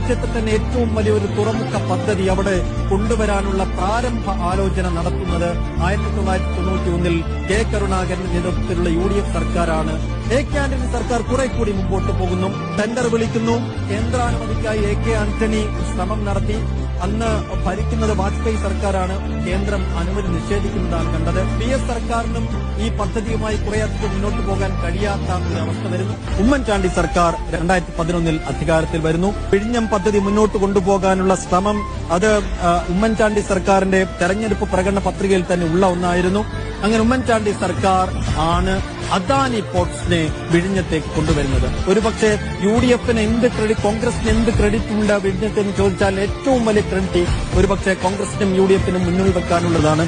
രാജ്യത്തെ തന്നെ ഏറ്റവും വലിയൊരു തുറമുഖ പദ്ധതി അവിടെ കൊണ്ടുവരാനുള്ള പ്രാരംഭ ആലോചന നടത്തുന്നത് 1991 കെ കരുണാകരന്റെ നേതൃത്വത്തിലുള്ള UDF സർക്കാരാണ്. AK ആന്റണി സർക്കാർ കുറെ കൂടി മുമ്പോട്ട് പോകുന്നു. ടെൻഡർ വിളിക്കുന്നു. കേന്ദ്രാനുമതിക്കായി AK ആന്റണി ശ്രമം നടത്തി. അന്ന് ഭരിക്കുന്നത് വാജ്പേയി സർക്കാരാണ്. കേന്ദ്രം അനുമതി നിഷേധിക്കുന്നതാണ് കണ്ടത്. PS സർക്കാരിനും ഈ പദ്ധതിയുമായി കുറേയധികം മുന്നോട്ട് പോകാൻ കഴിയാത്ത ഒരു അവസ്ഥ വരുന്നു. ഉമ്മൻചാണ്ടി സർക്കാർ 2011 അധികാരത്തിൽ വരുന്നു. വിഴിഞ്ഞം പദ്ധതി മുന്നോട്ട് കൊണ്ടുപോകാനുള്ള ശ്രമം അത് ഉമ്മൻചാണ്ടി സർക്കാരിന്റെ തെരഞ്ഞെടുപ്പ് പ്രകടന പത്രികയിൽ തന്നെ ഉള്ള ഒന്നായിരുന്നു. അങ്ങനെ ഉമ്മൻചാണ്ടി സർക്കാർ ആണ് അദാനി പോർട്സിനെ വിഴിഞ്ഞത്തേക്ക് കൊണ്ടുവരുന്നത്. ഒരുപക്ഷെ UDFന് എന്ത് ക്രെഡിറ്റ്, കോൺഗ്രസിന് എന്ത് ക്രെഡിറ്റ് ഉണ്ട് വിഴിഞ്ഞത്തെന്ന് ചോദിച്ചാൽ ഏറ്റവും വലിയ ക്രെഡിറ്റ് ഒരുപക്ഷെ കോൺഗ്രസിനും UDFനും മുന്നിൽ വെക്കാനുള്ളതാണ്.